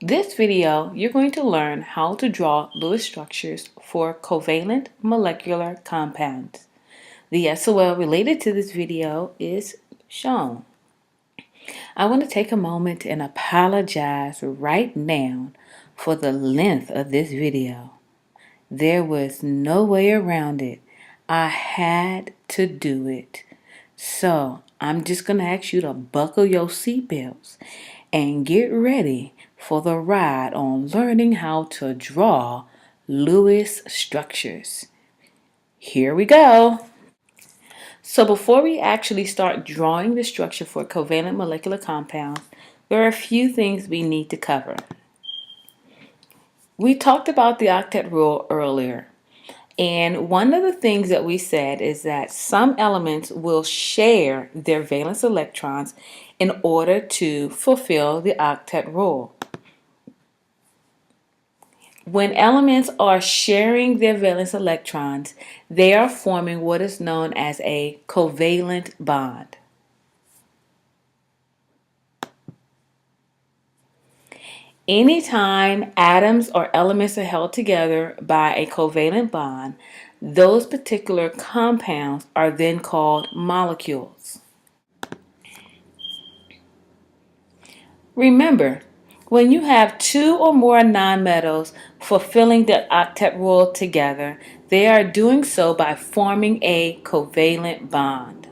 This video, you're going to learn how to draw Lewis structures for covalent molecular compounds. The SOL related to this video is shown. I want to take a moment and apologize right now for the length of this video. There was no way around it. I had to do it. So I'm just going to ask you to buckle your seatbelts and get ready for the ride on learning how to draw Lewis structures. Here we go. So before we actually start drawing the structure for covalent molecular compounds, there are a few things we need to cover. We talked about the octet rule earlier. And one of the things that we said is that some elements will share their valence electrons in order to fulfill the octet rule. When elements are sharing their valence electrons, they are forming what is known as a covalent bond. Anytime atoms or elements are held together by a covalent bond, those particular compounds are then called molecules. Remember, when you have two or more nonmetals fulfilling the octet rule together, they are doing so by forming a covalent bond.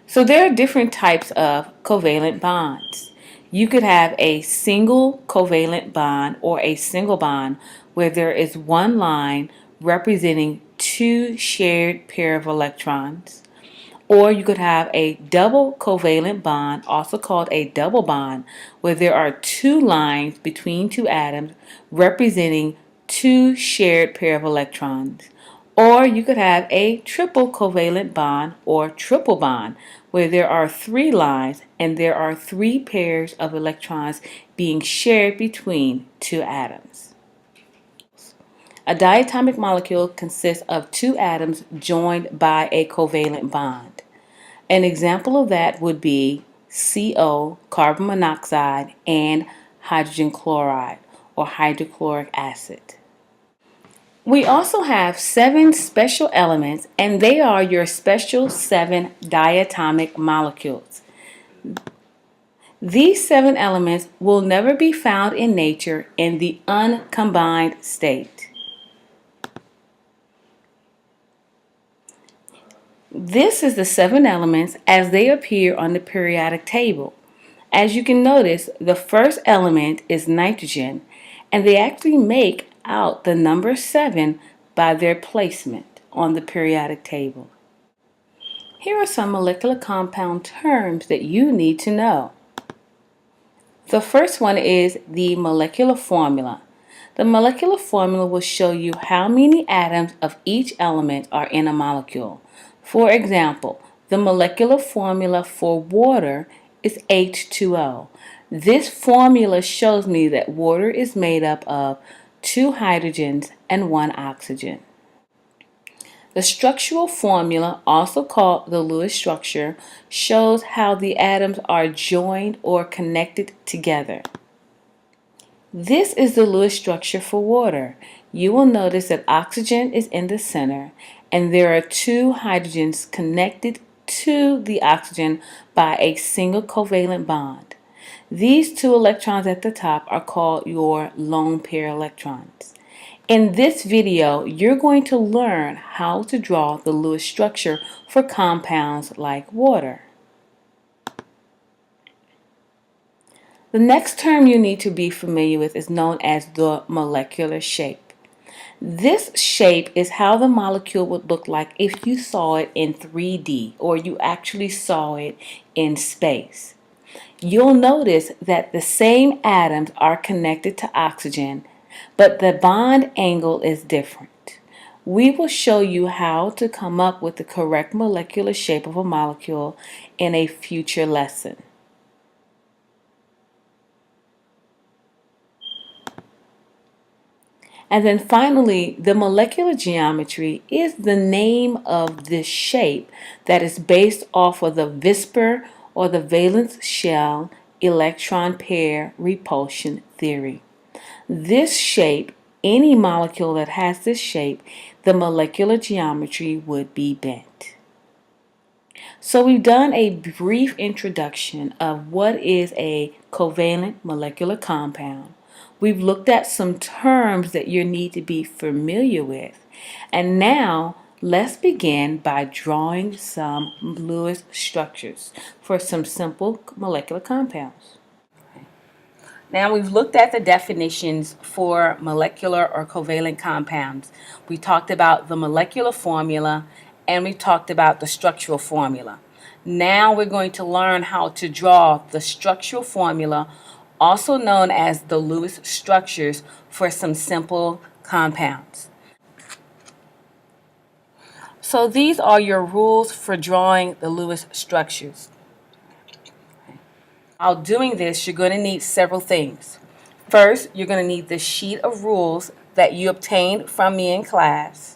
So there are different types of covalent bonds. You could have a single covalent bond or a single bond where there is one line representing two shared pair of electrons. Or you could have a double covalent bond, also called a double bond, where there are two lines between two atoms representing two shared pair of electrons. Or you could have a triple covalent bond or triple bond, where there are three lines and there are three pairs of electrons being shared between two atoms. A diatomic molecule consists of two atoms joined by a covalent bond. An example of that would be CO, carbon monoxide, and hydrogen chloride or hydrochloric acid. We also have 7 special elements, and they are your special 7 diatomic molecules. These 7 elements will never be found in nature in the uncombined state. This is the 7 elements as they appear on the periodic table. As you can notice, the first element is nitrogen, and they actually make out the number 7 by their placement on the periodic table. Here are some molecular compound terms that you need to know. The first one is the molecular formula. The molecular formula will show you how many atoms of each element are in a molecule. For example, the molecular formula for water is H2O. This formula shows me that water is made up of 2 hydrogens and 1 oxygen. The structural formula, also called the Lewis structure, shows how the atoms are joined or connected together. This is the Lewis structure for water. You will notice that oxygen is in the center and there are 2 hydrogens connected to the oxygen by a single covalent bond. These 2 electrons at the top are called your lone pair electrons. In this video, you're going to learn how to draw the Lewis structure for compounds like water. The next term you need to be familiar with is known as the molecular shape. This shape is how the molecule would look like if you saw it in 3D or you actually saw it in space. You'll notice that the same atoms are connected to oxygen, but the bond angle is different. We will show you how to come up with the correct molecular shape of a molecule in a future lesson. And then finally, the molecular geometry is the name of this shape that is based off of the VSEPR or the valence shell electron pair repulsion theory. This shape, any molecule that has this shape, the molecular geometry would be bent. So we've done a brief introduction of what is a covalent molecular compound. We've looked at some terms that you need to be familiar with. And now let's begin by drawing some Lewis structures for some simple molecular compounds. Now we've looked at the definitions for molecular or covalent compounds. We talked about the molecular formula and we talked about the structural formula. Now we're going to learn how to draw the structural formula, also known as the Lewis structures, for some simple compounds. So these are your rules for drawing the Lewis structures. While doing this, you're going to need several things. First, you're going to need the sheet of rules that you obtained from me in class.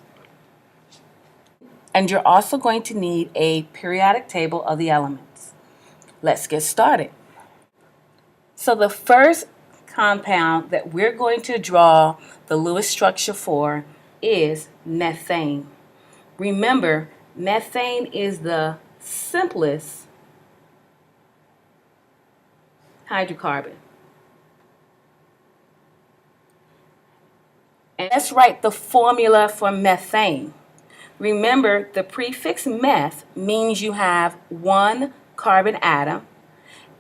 And you're also going to need a periodic table of the elements. Let's get started. So the first compound that we're going to draw the Lewis structure for is methane. Remember, methane is the simplest hydrocarbon. And let's write the formula for methane. Remember, the prefix meth means you have one carbon atom,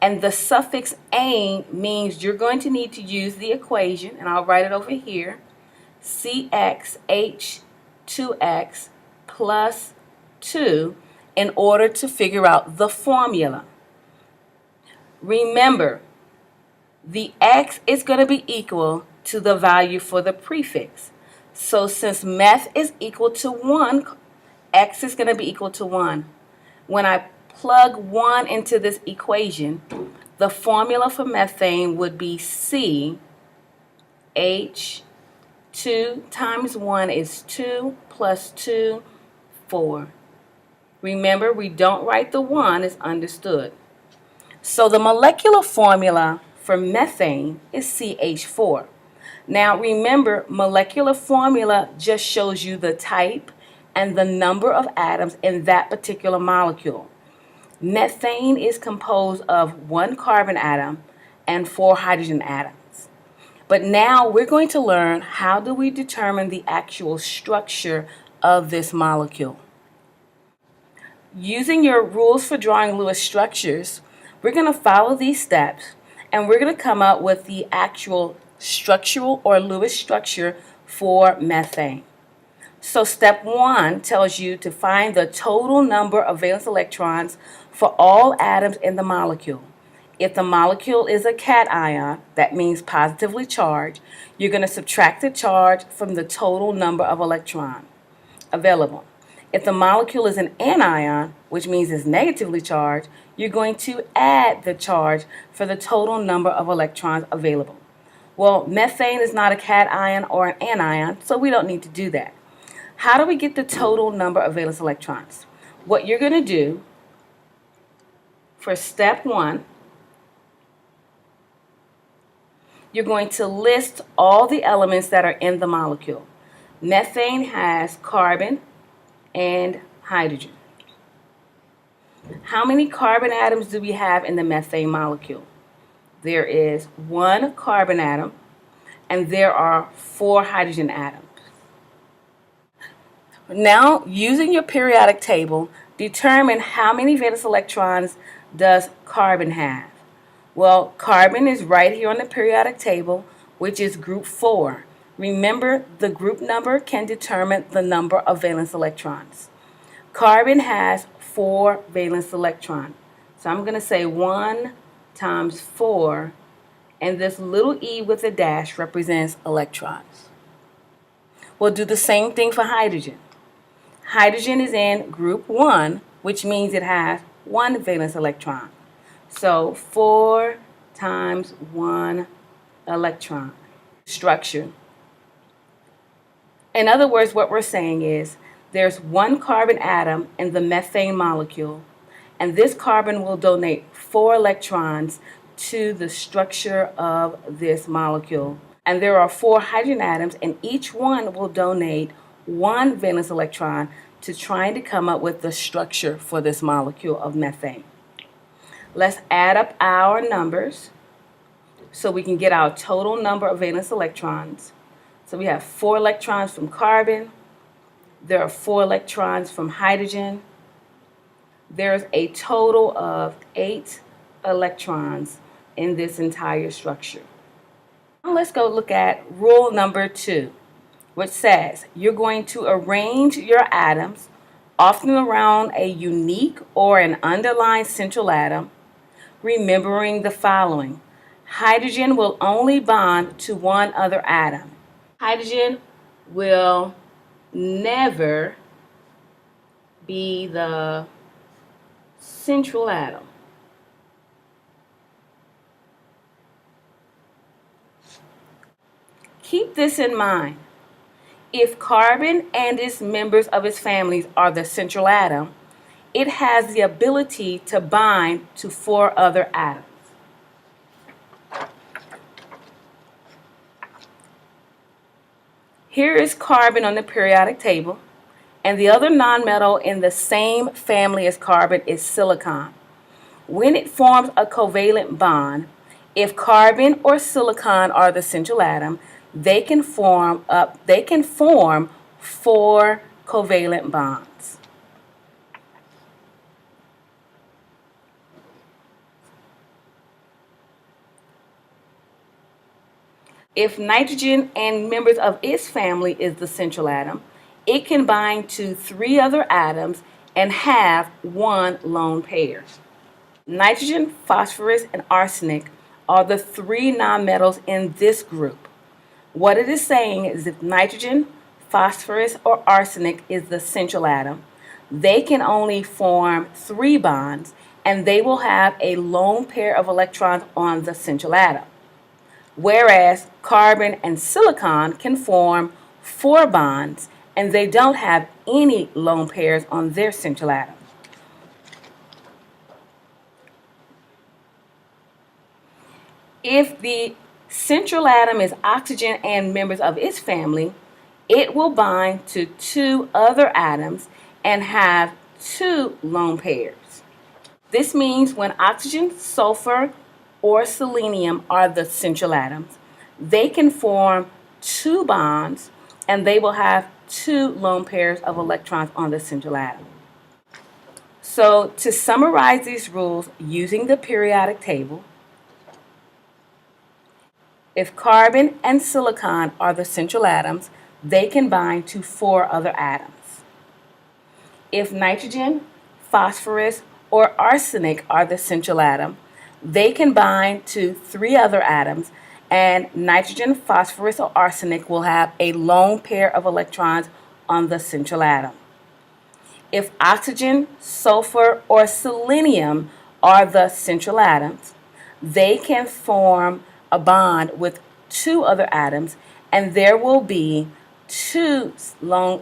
and the suffix ane means you're going to need to use the equation, and I'll write it over here, CxH2x plus 2 in order to figure out the formula. Remember, the x is going to be equal to the value for the prefix. So since meth is equal to 1, x is going to be equal to 1. When I plug 1 into this equation, the formula for methane would be CH2 times 1 is 2 plus 2, 4. Remember, we don't write the 1, it's understood. So the molecular formula for methane is CH4. Now remember, molecular formula just shows you the type and the number of atoms in that particular molecule. Methane is composed of one carbon atom and 4 hydrogen atoms. But now we're going to learn how do we determine the actual structure of this molecule. Using your rules for drawing Lewis structures, we're going to follow these steps and we're going to come up with the actual structural or Lewis structure for methane. So step 1 tells you to find the total number of valence electrons for all atoms in the molecule. If the molecule is a cation, that means positively charged, you're going to subtract the charge from the total number of electrons available. If the molecule is an anion, which means it's negatively charged, you're going to add the charge for the total number of electrons available. Well, methane is not a cation or an anion, so we don't need to do that. How do we get the total number of valence electrons? What you're going to do for step 1, you're going to list all the elements that are in the molecule. Methane has carbon and hydrogen. How many carbon atoms do we have in the methane molecule? There is 1 carbon atom and there are 4 hydrogen atoms. Now, using your periodic table, determine how many valence electrons does carbon have. Well, carbon is right here on the periodic table, which is group 4. Remember, the group number can determine the number of valence electrons. Carbon has 4 valence electrons. So I'm going to say 1 times 4, and this little e with a dash represents electrons. We'll do the same thing for hydrogen. Hydrogen is in group 1, which means it has 1 valence electron. So 4 times 1 electron. Structure. In other words, what we're saying is there's 1 carbon atom in the methane molecule, and this carbon will donate 4 electrons to the structure of this molecule. And there are 4 hydrogen atoms, and each one will donate 1 valence electron to trying to come up with the structure for this molecule of methane. Let's add up our numbers so we can get our total number of valence electrons. So we have 4 electrons from carbon. There are 4 electrons from hydrogen. There's a total of 8 electrons in this entire structure. Now let's go look at rule number 2, which says you're going to arrange your atoms often around a unique or an underlying central atom, remembering the following. Hydrogen will only bond to one other atom. Hydrogen will never be the central atom. Keep this in mind. If carbon and its members of its families are the central atom, it has the ability to bind to 4 other atoms. Here is carbon on the periodic table, and the other nonmetal in the same family as carbon is silicon. When it forms a covalent bond, if carbon or silicon are the central atom, they can form 4 covalent bonds. If nitrogen and members of its family is the central atom, it can bind to 3 other atoms and have 1 lone pair. Nitrogen, phosphorus, and arsenic are the 3 nonmetals in this group. What it is saying is if nitrogen, phosphorus, or arsenic is the central atom, they can only form 3 bonds, and they will have a lone pair of electrons on the central atom. Whereas carbon and silicon can form 4 bonds, and they don't have any lone pairs on their central atom. If the central atom is oxygen and members of its family, it will bind to 2 other atoms and have 2 lone pairs. This means when oxygen, sulfur, or selenium are the central atoms, they can form 2 bonds, and they will have 2 lone pairs of electrons on the central atom. So to summarize these rules using the periodic table, if carbon and silicon are the central atoms, they can bind to 4 other atoms. If nitrogen, phosphorus, or arsenic are the central atom, they can bind to 3 other atoms, and nitrogen, phosphorus, or arsenic will have a lone pair of electrons on the central atom. If oxygen, sulfur, or selenium are the central atoms, they can form a bond with 2 other atoms, and there will be 2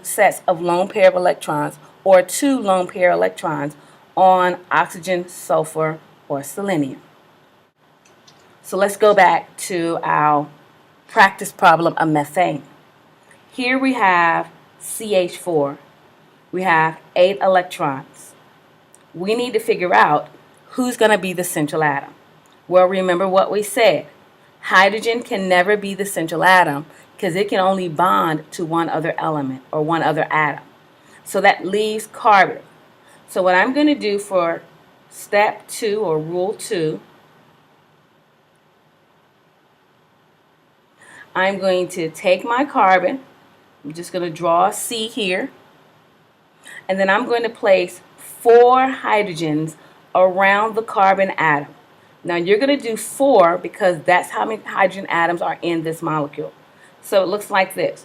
sets of lone pair of electrons, or 2 lone pair electrons on oxygen, sulfur, or selenium. So let's go back to our practice problem of methane. Here we have CH4. We have 8 electrons. We need to figure out who's going to be the central atom. Well, remember what we said. Hydrogen can never be the central atom because it can only bond to 1 other element or 1 other atom. So that leaves carbon. So what I'm going to do for step 2 or rule 2, I'm going to take my carbon. I'm just going to draw a C here. And then I'm going to place 4 hydrogens around the carbon atom. Now you're going to do 4 because that's how many hydrogen atoms are in this molecule. So it looks like this.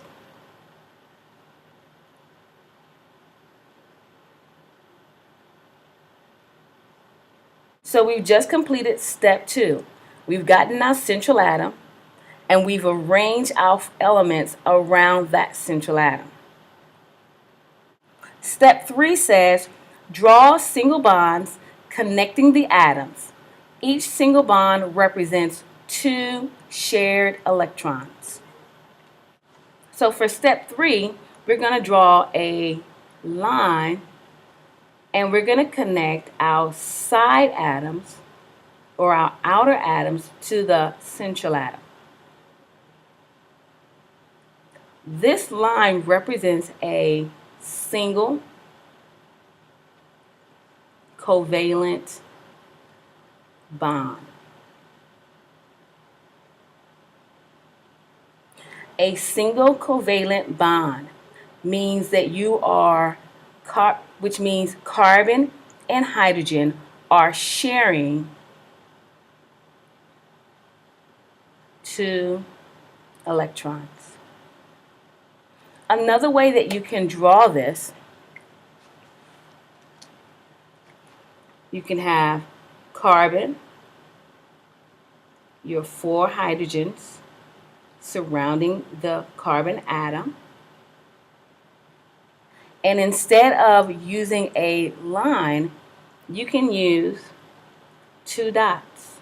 So we've just completed step 2. We've gotten our central atom, and we've arranged our elements around that central atom. Step 3 says, draw single bonds connecting the atoms. Each single bond represents 2 shared electrons. So for step 3, we're going to draw a line and we're going to connect our side atoms or our outer atoms to the central atom. This line represents a single covalent bond. A single covalent bond means that which means carbon and hydrogen are sharing 2 electrons. Another way that you can draw this, you can have carbon, your 4 hydrogens surrounding the carbon atom. And instead of using a line, you can use 2 dots.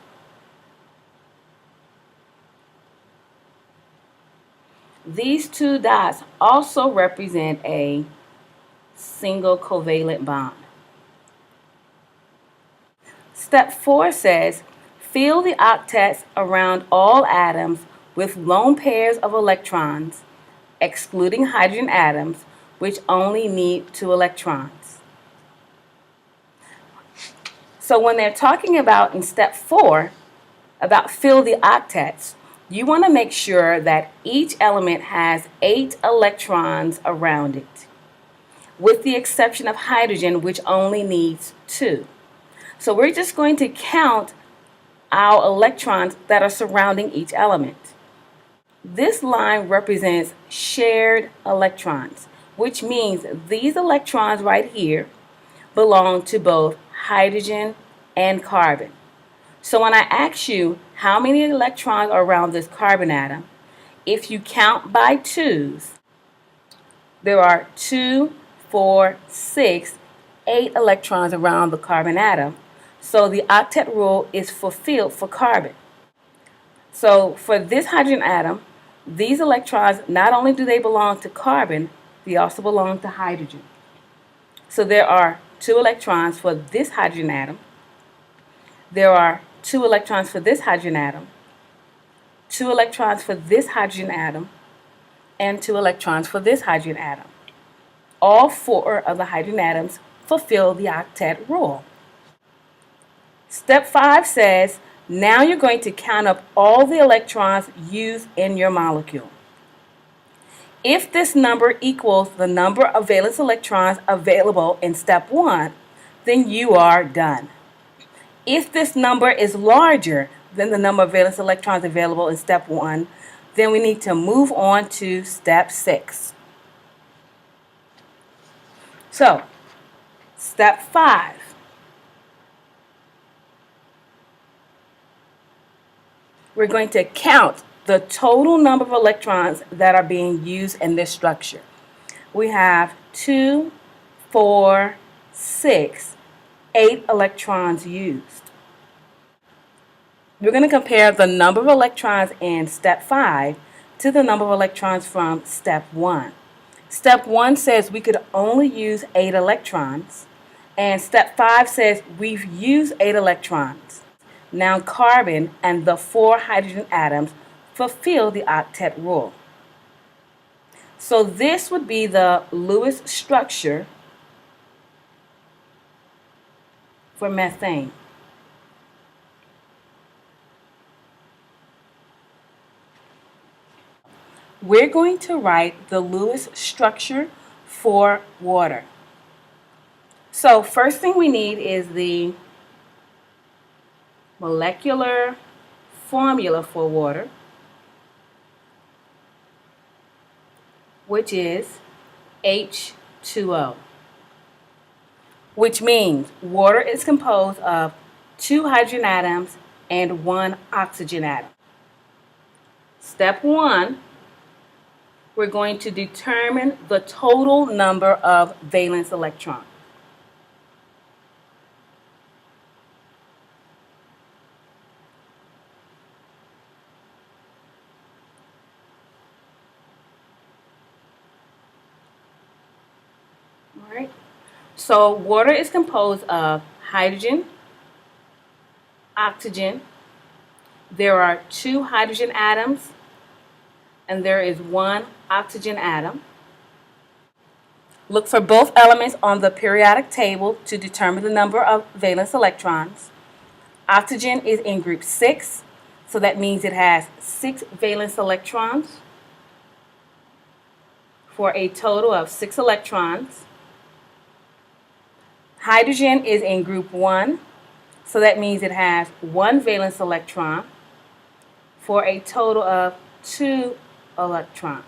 These 2 dots also represent a single covalent bond. Step 4 says, fill the octets around all atoms with lone pairs of electrons, excluding hydrogen atoms, which only need 2 electrons. So when they're talking about in step 4, about fill the octets, you want to make sure that each element has 8 electrons around it, with the exception of hydrogen, which only needs 2. So we're just going to count our electrons that are surrounding each element. This line represents shared electrons, which means these electrons right here belong to both hydrogen and carbon. So when I ask you how many electrons are around this carbon atom, if you count by 2s, there are 2, 4, 6, 8 electrons around the carbon atom. So the octet rule is fulfilled for carbon. So for this hydrogen atom, these electrons, not only do they belong to carbon, they also belong to hydrogen. So there are 2 electrons for this hydrogen atom. There are 2 electrons for this hydrogen atom, 2 electrons for this hydrogen atom, and 2 electrons for this hydrogen atom. All 4 of the hydrogen atoms fulfill the octet rule. Step 5 says, now you're going to count up all the electrons used in your molecule. If this number equals the number of valence electrons available in step 1, then you are done. If this number is larger than the number of valence electrons available in step 1, then we need to move on to step 6. So, step 5. We're going to count the total number of electrons that are being used in this structure. We have 2, 4, 6, 8 electrons used. We're going to compare the number of electrons in step 5 to the number of electrons from step 1. Step 1 says we could only use 8 electrons, and step 5 says we've used 8 electrons. Now carbon and the 4 hydrogen atoms fulfill the octet rule. So this would be the Lewis structure for methane. We're going to write the Lewis structure for water. So first thing we need is the molecular formula for water, which is H2O, which means water is composed of 2 hydrogen atoms and 1 oxygen atom. Step 1, we're going to determine the total number of valence electrons. All right. So water is composed of hydrogen, oxygen. There are two hydrogen atoms, and there is one oxygen atom. Look for both elements on the periodic table to determine the number of valence electrons. Oxygen is in group 6, so that means it has 6 valence electrons for a total of 6 electrons. Hydrogen is in group 1, so that means it has 1 valence electron for a total of 2 electrons.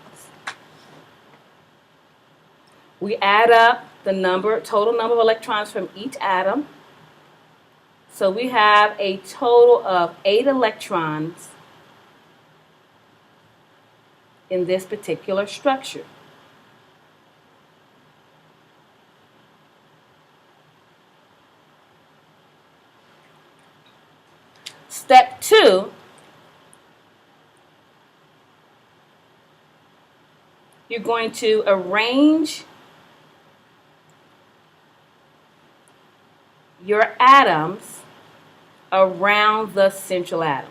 We add up the total number of electrons from each atom. So we have a total of 8 electrons in this particular structure. Step 2, you're going to arrange your atoms around the central atom.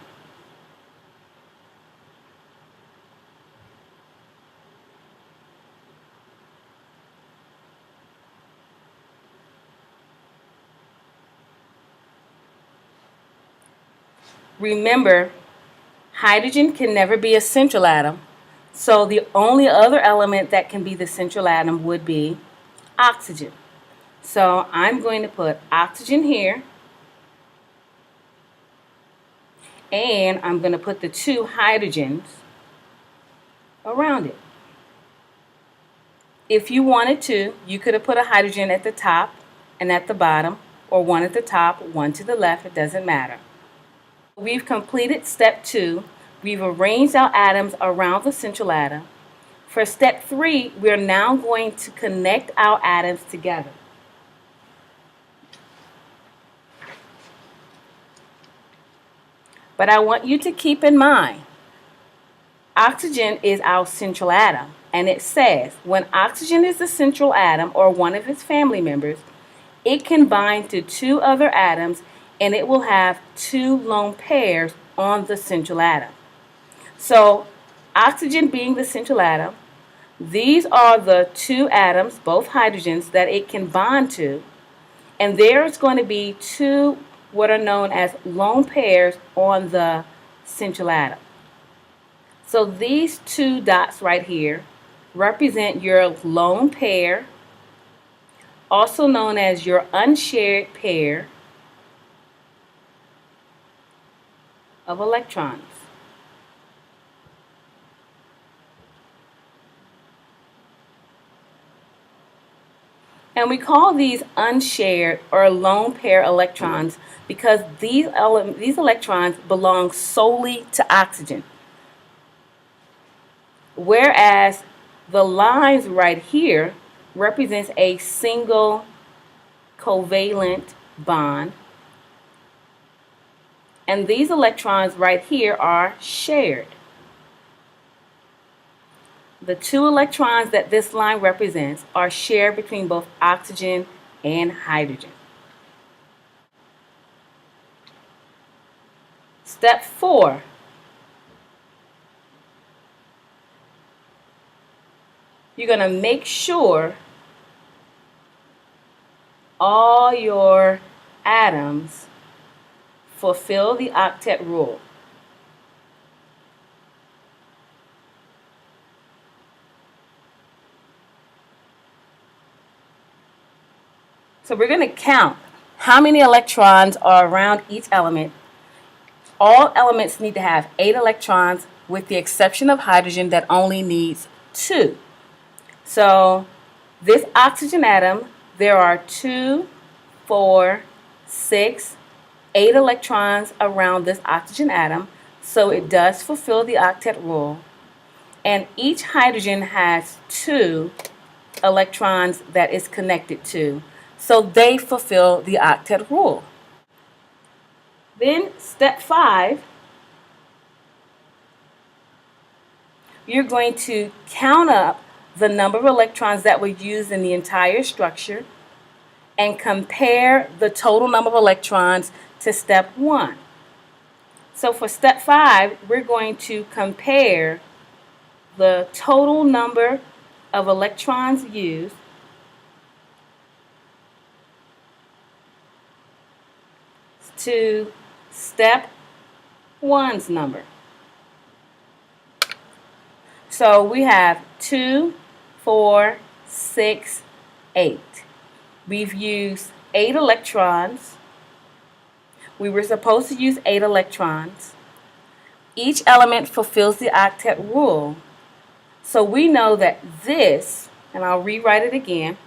Remember, hydrogen can never be a central atom, so the only other element that can be the central atom would be oxygen. So I'm going to put oxygen here, and I'm going to put the 2 hydrogens around it. If you wanted to, you could have put a hydrogen at the top and at the bottom, or one at the top, one to the left, it doesn't matter. We've completed step 2. We've arranged our atoms around the central atom. For step 3, we're now going to connect our atoms together. But I want you to keep in mind, oxygen is our central atom, and it says when oxygen is the central atom or one of its family members, it can bind to 2 other atoms and it will have 2 lone pairs on the central atom. So oxygen being the central atom, these are the 2 atoms, both hydrogens, that it can bond to, and there's going to be 2 what are known as lone pairs on the central atom. So these 2 dots right here represent your lone pair, also known as your unshared pair of electrons. And we call these unshared or lone pair electrons because these electrons belong solely to oxygen. Whereas the lines right here represents a single covalent bond. And these electrons right here are shared. The 2 electrons that this line represents are shared between both oxygen and hydrogen. Step 4. You're going to make sure all your atoms fulfill the octet rule. So we're going to count how many electrons are around each element. All elements need to have 8 electrons with the exception of hydrogen that only needs 2. So this oxygen atom, there are 2, 4, 6, 8 electrons around this oxygen atom, so it does fulfill the octet rule. And each hydrogen has 2 electrons that it's connected to, so they fulfill the octet rule. Then step 5, you're going to count up the number of electrons that were used in the entire structure and compare the total number of electrons to step 1. So for step 5, we're going to compare the total number of electrons used to step 1's number. So we have 2, 4, 6, 8. We've used 8 electrons. We were supposed to use 8 electrons. Each element fulfills the octet rule. So we know that this, and I'll rewrite it again,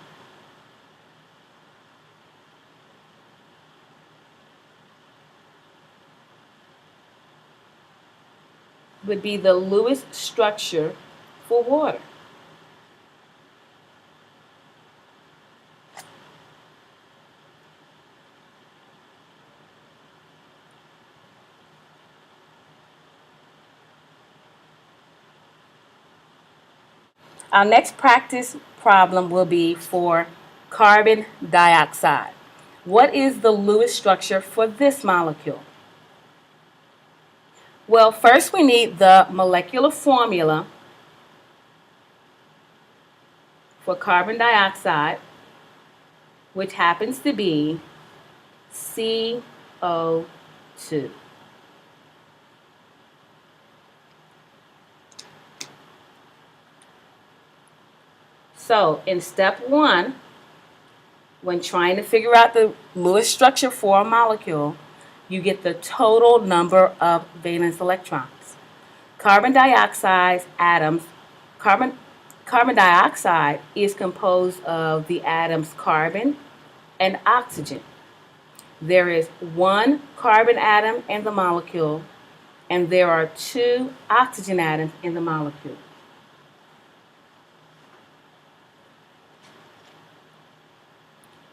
would be the Lewis structure for water. Our next practice problem will be for carbon dioxide. What is the Lewis structure for this molecule? Well, first we need the molecular formula for carbon dioxide, which happens to be CO2. So in step 1, when trying to figure out the Lewis structure for a molecule, you get the total number of valence electrons. Carbon dioxide is composed of the atoms carbon and oxygen. There is 1 carbon atom in the molecule, and there are 2 oxygen atoms in the molecule.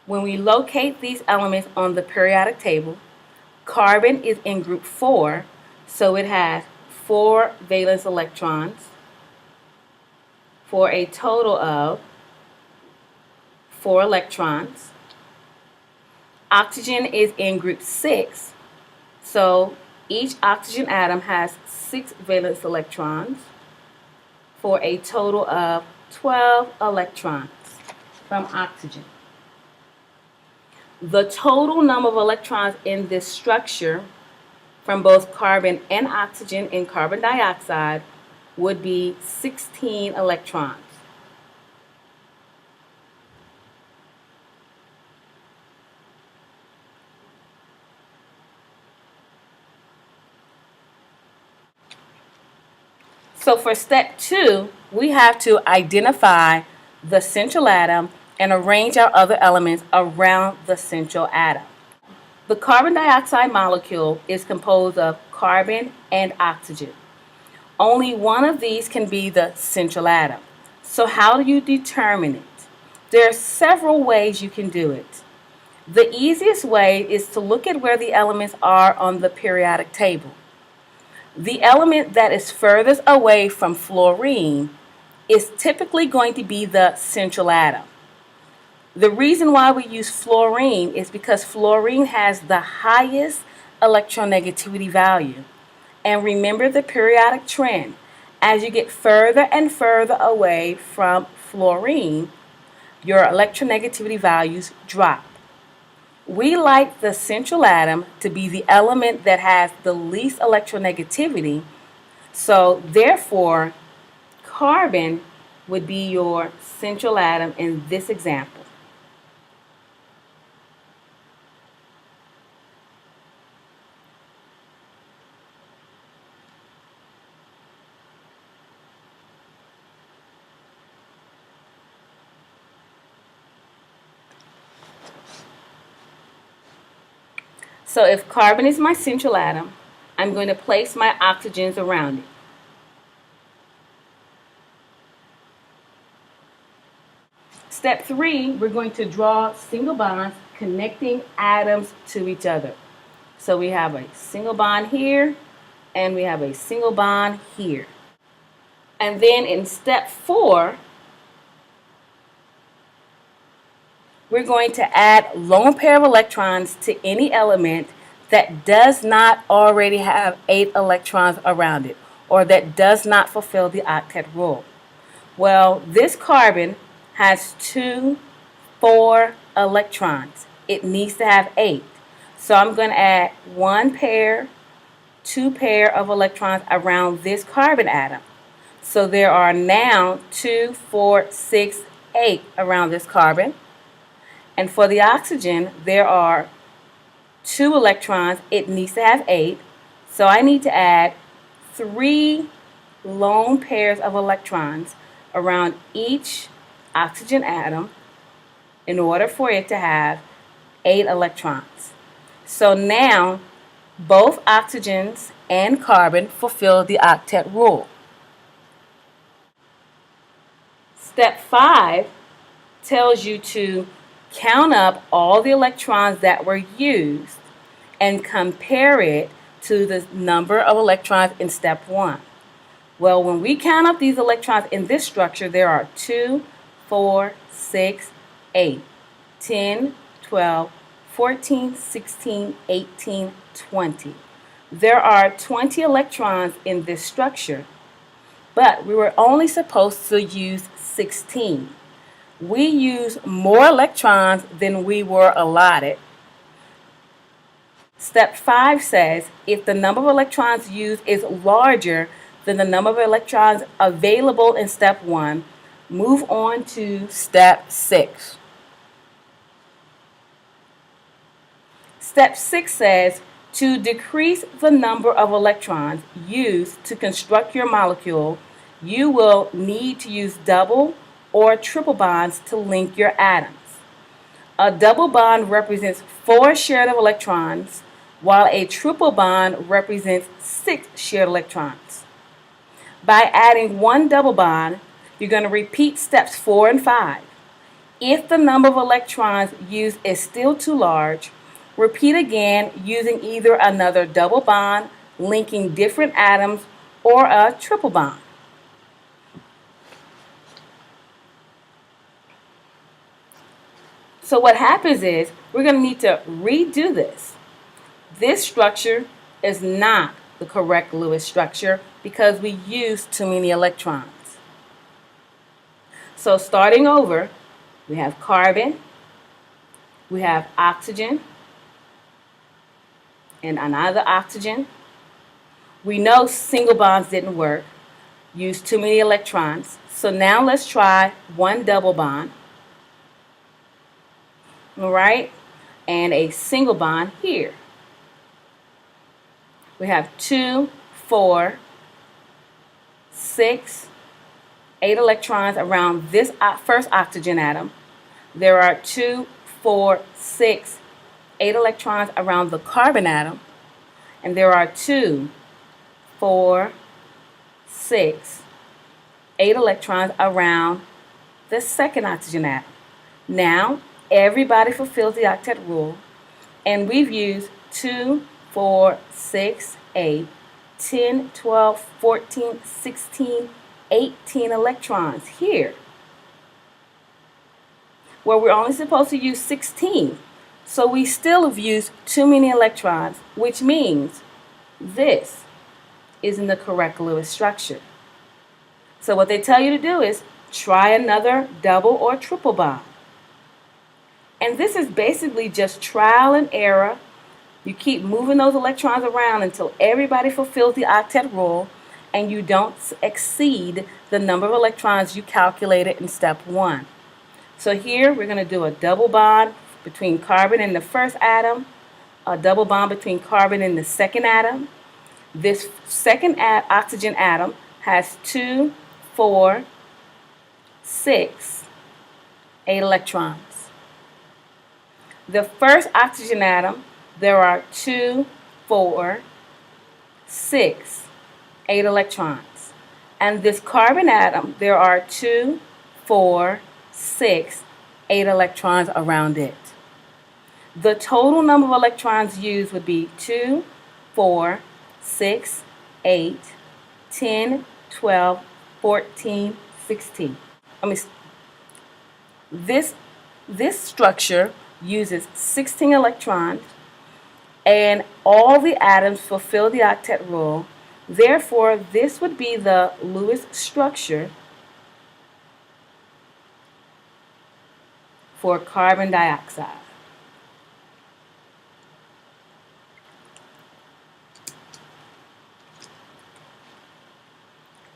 When we locate these elements on the periodic table, carbon is in group 4, so it has 4 valence electrons for a total of 4 electrons. Oxygen is in group 6, so each oxygen atom has 6 valence electrons for a total of 12 electrons from oxygen. The total number of electrons in this structure from both carbon and oxygen in carbon dioxide would be 16 electrons. So for step 2, we have to identify the central atom and arrange our other elements around the central atom. The carbon dioxide molecule is composed of carbon and oxygen. Only one of these can be the central atom. So how do you determine it? There are several ways you can do it. The easiest way is to look at where the elements are on the periodic table. The element that is furthest away from fluorine is typically going to be the central atom. The reason why we use fluorine is because fluorine has the highest electronegativity value. And remember the periodic trend. As you get further and further away from fluorine, your electronegativity values drop. We like the central atom to be the element that has the least electronegativity, so therefore carbon would be your central atom in this example. So if carbon is my central atom, I'm going to place my oxygens around it. Step 3, we're going to draw single bonds connecting atoms to each other. So we have a single bond here, and we have a single bond here. And then in step 4, we're going to add lone pair of electrons to any element that does not already have 8 electrons around it, or that does not fulfill the octet rule. Well, this carbon has 2, 4 electrons. It needs to have 8. So I'm going to add 1 pair, 2 pair of electrons around this carbon atom. So there are now 2, 4, 6, 8 around this carbon. And for the oxygen, there are 2 electrons. It needs to have 8. So I need to add 3 lone pairs of electrons around each oxygen atom in order for it to have 8 electrons. So now both oxygens and carbon fulfill the octet rule. Step 5 tells you to count up all the electrons that were used and compare it to the number of electrons in step 1. Well, when we count up these electrons in this structure, there are 2, 4, 6, 8, 10, 12, 14, 16, 18, 20. There are 20 electrons in this structure, but we were only supposed to use 16. We used more electrons than we were allotted. Step 5 says if the number of electrons used is larger than the number of electrons available in step 1, move on to step 6. Step 6 says to decrease the number of electrons used to construct your molecule, you will need to use double or triple bonds to link your atoms. A double bond represents 4 shared electrons, while a triple bond represents 6 shared electrons. By adding 1 double bond, you're going to repeat steps 4 and 5. If the number of electrons used is still too large, repeat again using either another double bond linking different atoms or a triple bond. So what happens is we're going to need to redo this. This structure is not the correct Lewis structure because we used too many electrons. So starting over, we have carbon, we have oxygen, and another oxygen. We know single bonds didn't work, used too many electrons. So now let's try 1 double bond. All right, and a single bond here. We have 2, 4, 6, 8 electrons around this first oxygen atom. There are 2, 4, 6, 8 electrons around the carbon atom. And there are 2, 4, 6, 8 electrons around the second oxygen atom. Now, everybody fulfills the octet rule, and we've used 2, 4, 6, 8, 10, 12, 14, 16, 18 electrons here. Well, we're only supposed to use 16, so we still have used too many electrons, which means this isn't the correct Lewis structure. So what they tell you to do is try another double or triple bond. And this is basically just trial and error. You keep moving those electrons around until everybody fulfills the octet rule and you don't exceed the number of electrons you calculated in step 1. So here we're going to do a double bond between carbon and the first atom, a double bond between carbon and the second atom. This second oxygen atom has 2, 4, 6, 8 electrons. The first oxygen atom, there are 2, 4, 6, 8 electrons. And this carbon atom, there are 2, 4, 6, 8 electrons around it. The total number of electrons used would be 2, 4, 6, 8, 10, 12, 14, 16. This This structure uses 16 electrons and all the atoms fulfill the octet rule. Therefore, this would be the Lewis structure for carbon dioxide.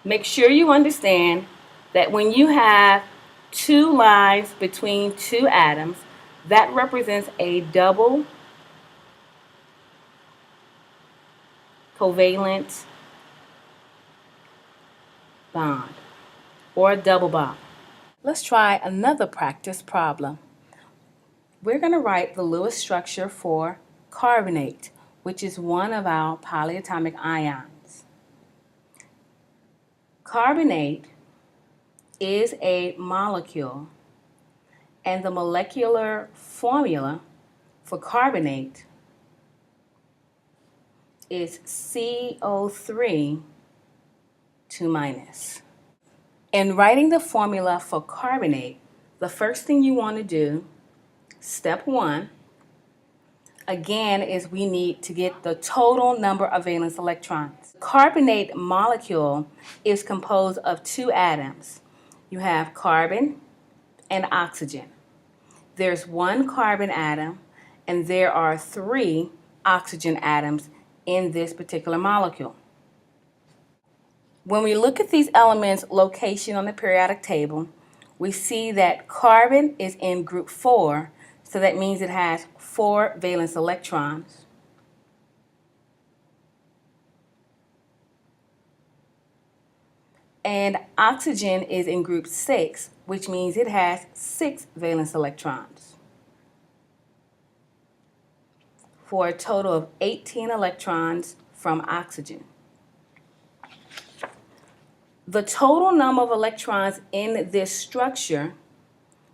Make sure you understand that when you have two lines between two atoms, that represents a double covalent bond or a double bond. Let's try another practice problem. We're going to write the Lewis structure for carbonate, which is one of our polyatomic ions. Carbonate is a molecule, and the molecular formula for carbonate is CO3 2-. In writing the formula for carbonate, the first thing you want to do, step 1, again, is we need to get the total number of valence electrons. The carbonate molecule is composed of two atoms. You have carbon and oxygen. There's one carbon atom, and there are 3 oxygen atoms in this particular molecule. When we look at these elements' location on the periodic table, we see that carbon is in group 4, so that means it has 4 valence electrons. And oxygen is in group 6, which means it has 6 valence electrons, for a total of 18 electrons from oxygen. The total number of electrons in this structure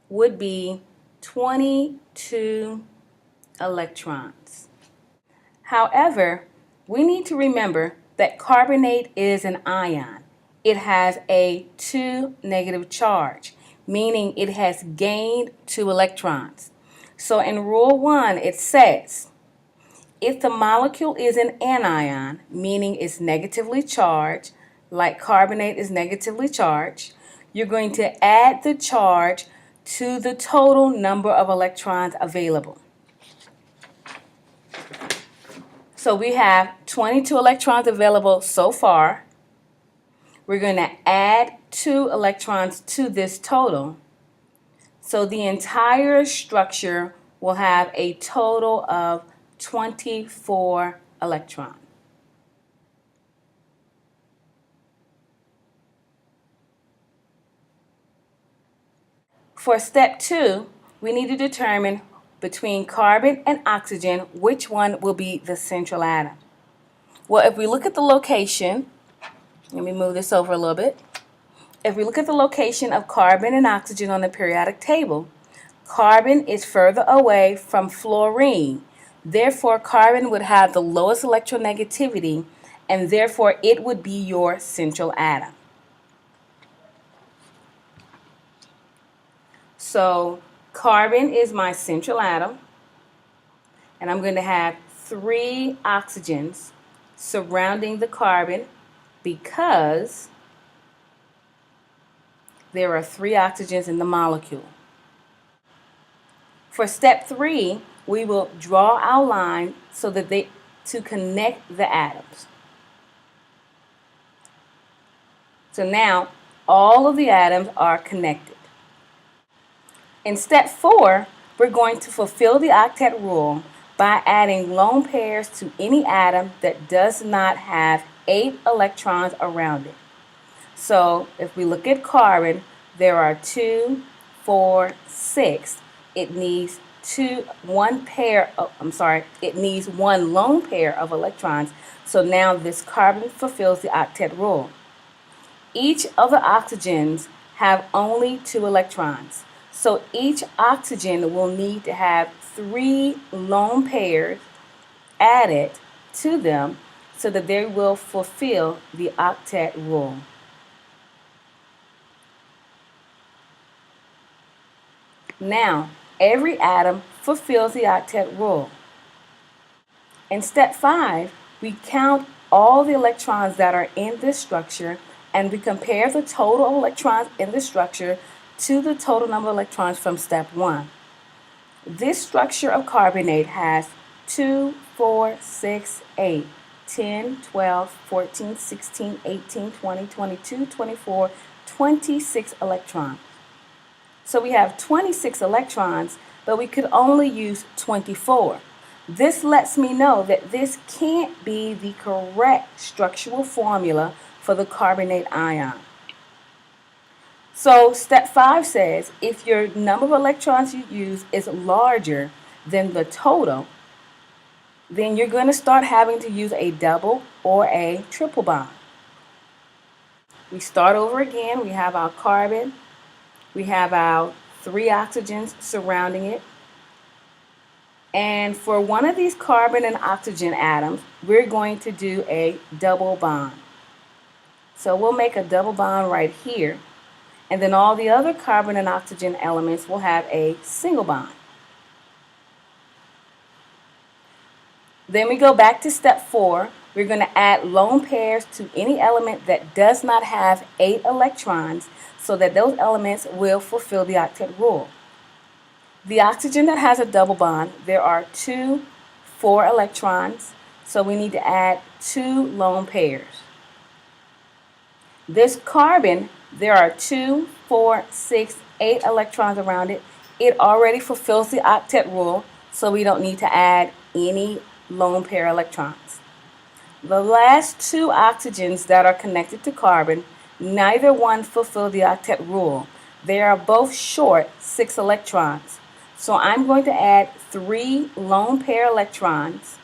would be 22 electrons. However, we need to remember that carbonate is an ion. It has a 2 negative charge, meaning it has gained 2 electrons. So in Rule 1, it says, if the molecule is an anion, meaning it's negatively charged, like carbonate is negatively charged, you're going to add the charge to the total number of electrons available. So we have 22 electrons available so far. We're going to add 2 electrons to this total. So the entire structure will have a total of 24 electrons. For step 2, we need to determine between carbon and oxygen which one will be the central atom. Well, if we look at the location, let me move this over a little bit. If we look at the location of carbon and oxygen on the periodic table, carbon is further away from fluorine. Therefore, carbon would have the lowest electronegativity, and therefore it would be your central atom. So carbon is my central atom, and I'm going to have 3 oxygens surrounding the carbon because there are 3 oxygens in the molecule. For step 3, we will draw our line so that to connect the atoms. So now all of the atoms are connected. In step 4, we're going to fulfill the octet rule by adding lone pairs to any atom that does not have 8 electrons around it. So if we look at carbon, there are 2, 4, 6. It needs one lone pair of electrons. So now this carbon fulfills the octet rule. Each of the oxygens have only 2 electrons. So each oxygen will need to have 3 lone pairs added to them so that they will fulfill the octet rule. Now, Every atom fulfills the octet rule. In step 5, we count all the electrons that are in this structure and we compare the total electrons in the structure to the total number of electrons from step 1. This structure of carbonate has 2, 4, 6, 8, 10, 12, 14, 16, 18, 20, 22, 24, 26 electrons. So we have 26 electrons, but we could only use 24. This lets me know that this can't be the correct structural formula for the carbonate ion. So step 5 says if your number of electrons you use is larger than the total, then you're going to start having to use a double or a triple bond. We start over again. We have our carbon. We have our 3 oxygens surrounding it. And for one of these carbon and oxygen atoms, we're going to do a double bond. So we'll make a double bond right here. And then all the other carbon and oxygen elements will have a single bond. Then we go back to step 4. We're going to add lone pairs to any element that does not have 8 electrons so that those elements will fulfill the octet rule. The oxygen that has a double bond, there are 2 4 electrons, so we need to add 2 lone pairs. This carbon, there are 2, 4, 6, 8 electrons around it. It already fulfills the octet rule, so we don't need to add any lone pair electrons. The last 2 oxygens that are connected to carbon, neither one fulfill the octet rule. They are both short 6 electrons. So I'm going to add 3 lone pair electrons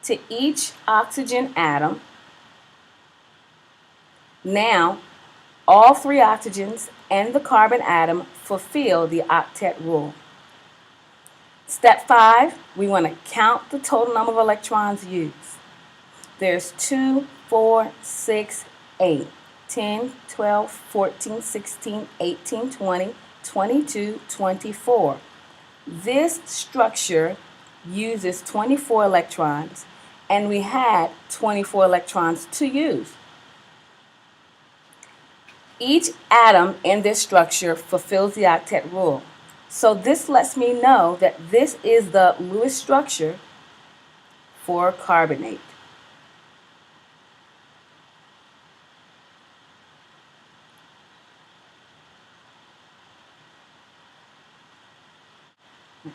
to each oxygen atom. Now, all 3 oxygens and the carbon atom fulfill the octet rule. Step 5, we want to count the total number of electrons used. There's 2, 4, 6, 8, 10, 12, 14, 16, 18, 20, 22, 24. This structure uses 24 electrons, and we had 24 electrons to use. Each atom in this structure fulfills the octet rule. So this lets me know that this is the Lewis structure for carbonate.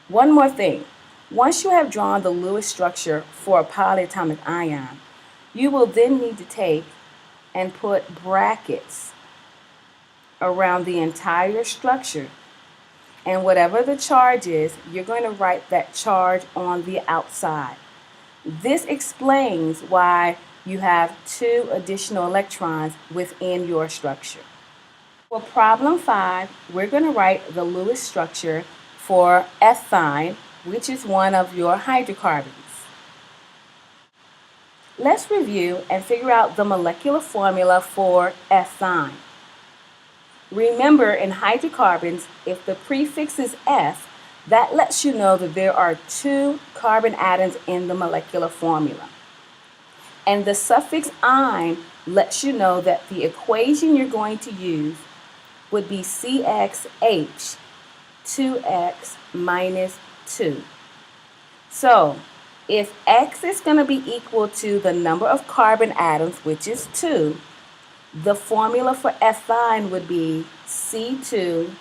One more thing. Once you have drawn the Lewis structure for a polyatomic ion, you will then need to take and put brackets around the entire structure. And whatever the charge is, you're going to write that charge on the outside. This explains why you have 2 additional electrons within your structure. For problem 5, we're going to write the Lewis structure for ethine, which is one of your hydrocarbons. Let's review and figure out the molecular formula for ethine. Remember, in hydrocarbons, if the prefix is F, that lets you know that there are 2 carbon atoms in the molecular formula. And the suffix "ine" lets you know that the equation you're going to use would be CXH, 2x minus 2. So, if X is going to be equal to the number of carbon atoms, which is 2, the formula for ethine would be C2H.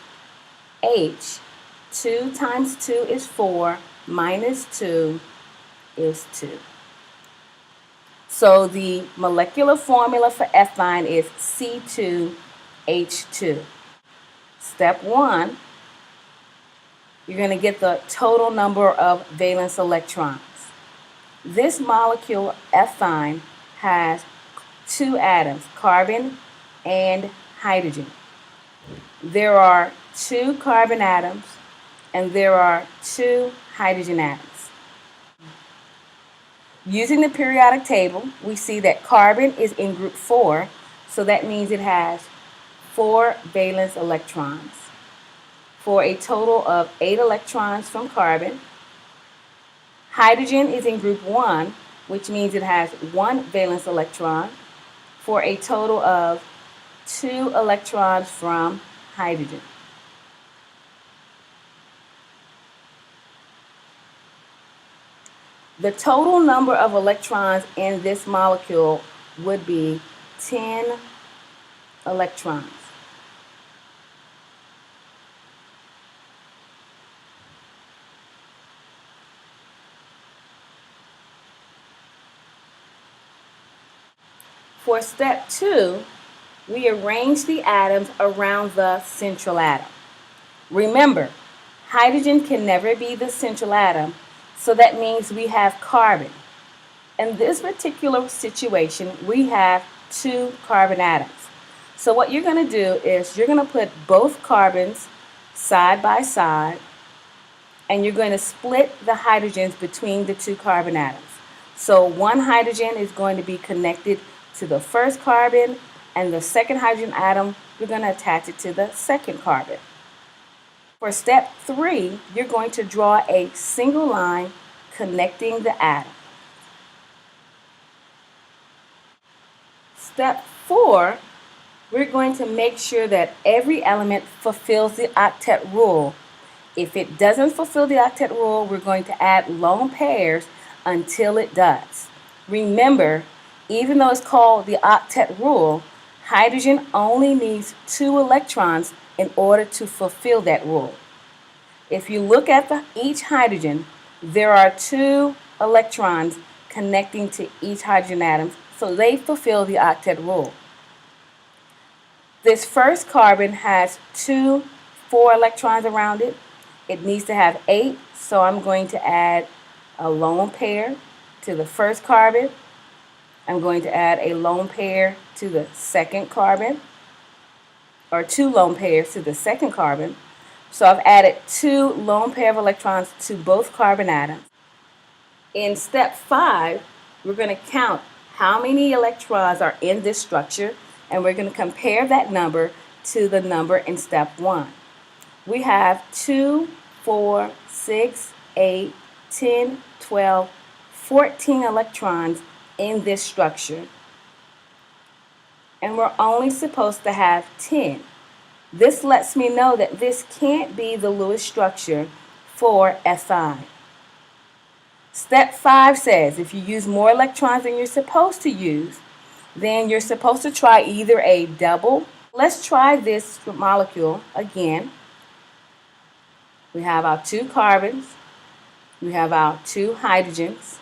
2 times 2 is 4, minus 2 is 2. So the molecular formula for ethine is C2H2. Step 1, you're going to get the total number of valence electrons. This molecule, ethine, has 2 atoms, carbon and hydrogen. There are 2 carbon atoms and there are 2 hydrogen atoms. Using the periodic table, we see that carbon is in group 4, so that means it has 4 valence electrons. for a total of 8 electrons from carbon. Hydrogen is in group 1, which means it has 1 valence electron, for a total of 2 electrons from hydrogen. The total number of electrons in this molecule would be 10 electrons. For step 2, we arrange the atoms around the central atom. Remember, hydrogen can never be the central atom, so that means we have carbon. In this particular situation, we have 2 carbon atoms. So what you're going to do is you're going to put both carbons side by side, and you're going to split the hydrogens between the 2 carbon atoms. So one hydrogen is going to be connected to the first carbon, and the second hydrogen atom, you're going to attach it to the second carbon. For step 3, you're going to draw a single line connecting the atom. Step 4, we're going to make sure that every element fulfills the octet rule. If it doesn't fulfill the octet rule, we're going to add lone pairs until it does. Remember, even though it's called the octet rule, hydrogen only needs 2 electrons in order to fulfill that rule. If you look at each hydrogen, there are 2 electrons connecting to each hydrogen atom, so they fulfill the octet rule. This first carbon has 4 electrons around it. It needs to have 8, so I'm going to add a lone pair to the first carbon. I'm going to add a lone pair to the second carbon, or 2 lone pairs to the second carbon. So I've added 2 lone pair of electrons to both carbon atoms. In step 5, we're going to count how many electrons are in this structure, and we're going to compare that number to the number in step 1. We have 2, 4, 6, 8, 10, 12, 14 electrons in this structure, and we're only supposed to have 10. This lets me know that this can't be the Lewis structure for Fi. Step 5 says if you use more electrons than you're supposed to use, then you're supposed to try either a double. Let's try this molecule again. We have our 2 carbons. We have our 2 hydrogens.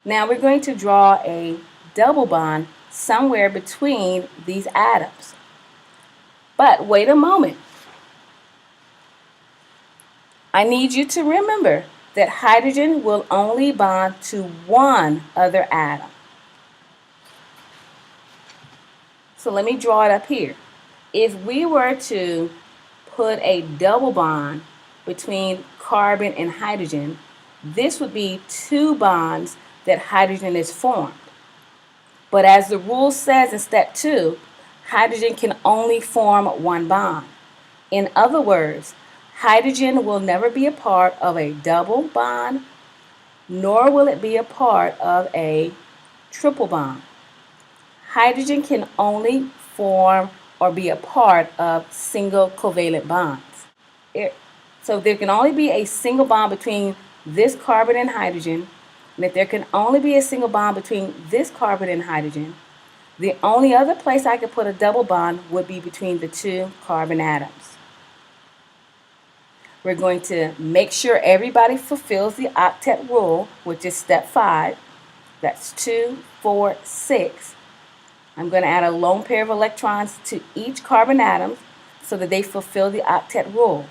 Now we're going to draw a double bond somewhere between these atoms. But wait a moment. I need you to remember that hydrogen will only bond to one other atom. So let me draw it up here. If we were to put a double bond between carbon and hydrogen, this would be 2 bonds that hydrogen is formed. But as the rule says in step 2, hydrogen can only form 1 bond. In other words, hydrogen will never be a part of a double bond, nor will it be a part of a triple bond. Hydrogen can only form or be a part of single covalent bonds. So there can only be a single bond between this carbon and hydrogen, and if there can only be a single bond between this carbon and hydrogen, the only other place I could put a double bond would be between the 2 carbon atoms. We're going to make sure everybody fulfills the octet rule, which is step 5. That's 2, 4, 6. I'm going to add a lone pair of electrons to each carbon atom so that they fulfill the octet rule.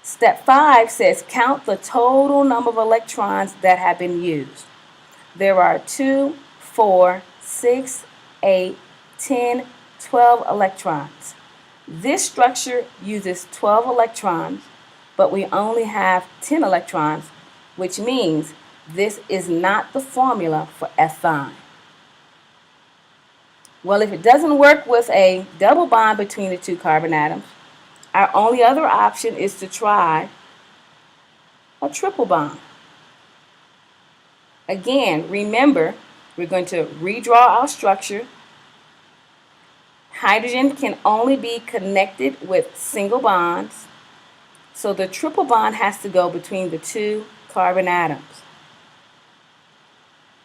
Step 5 says count the total number of electrons that have been used. There are 2, 4, 6, 8, 10, 12 electrons. This structure uses 12 electrons, but we only have 10 electrons, which means this is not the formula for Fi. Well, if it doesn't work with a double bond between the two carbon atoms, our only other option is to try a triple bond. Again, remember, we're going to redraw our structure. Hydrogen can only be connected with single bonds, so the triple bond has to go between the two carbon atoms.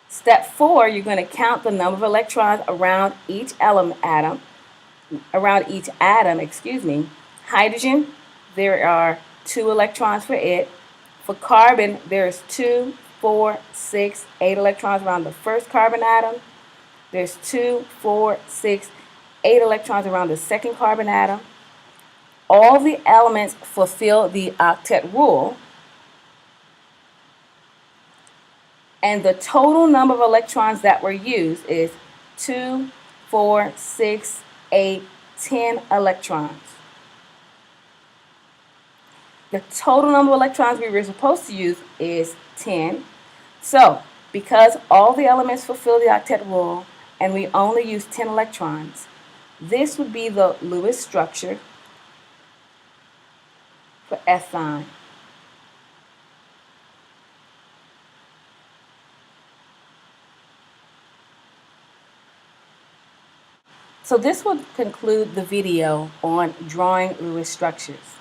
Step 4, you're going to count the number of electrons around each atom. Hydrogen, there are 2 electrons for it. For carbon, there's 2, 4, 6, 8 electrons around the first carbon atom. There's 2, 4, 6, 8 electrons around the second carbon atom. All the elements fulfill the octet rule, and the total number of electrons that were used is 2, 4, 6, 8, 10 electrons. The total number of electrons we were supposed to use is 10. So, because all the elements fulfill the octet rule and we only use 10 electrons, this would be the Lewis structure for ethine. So this will conclude the video on drawing Lewis structures.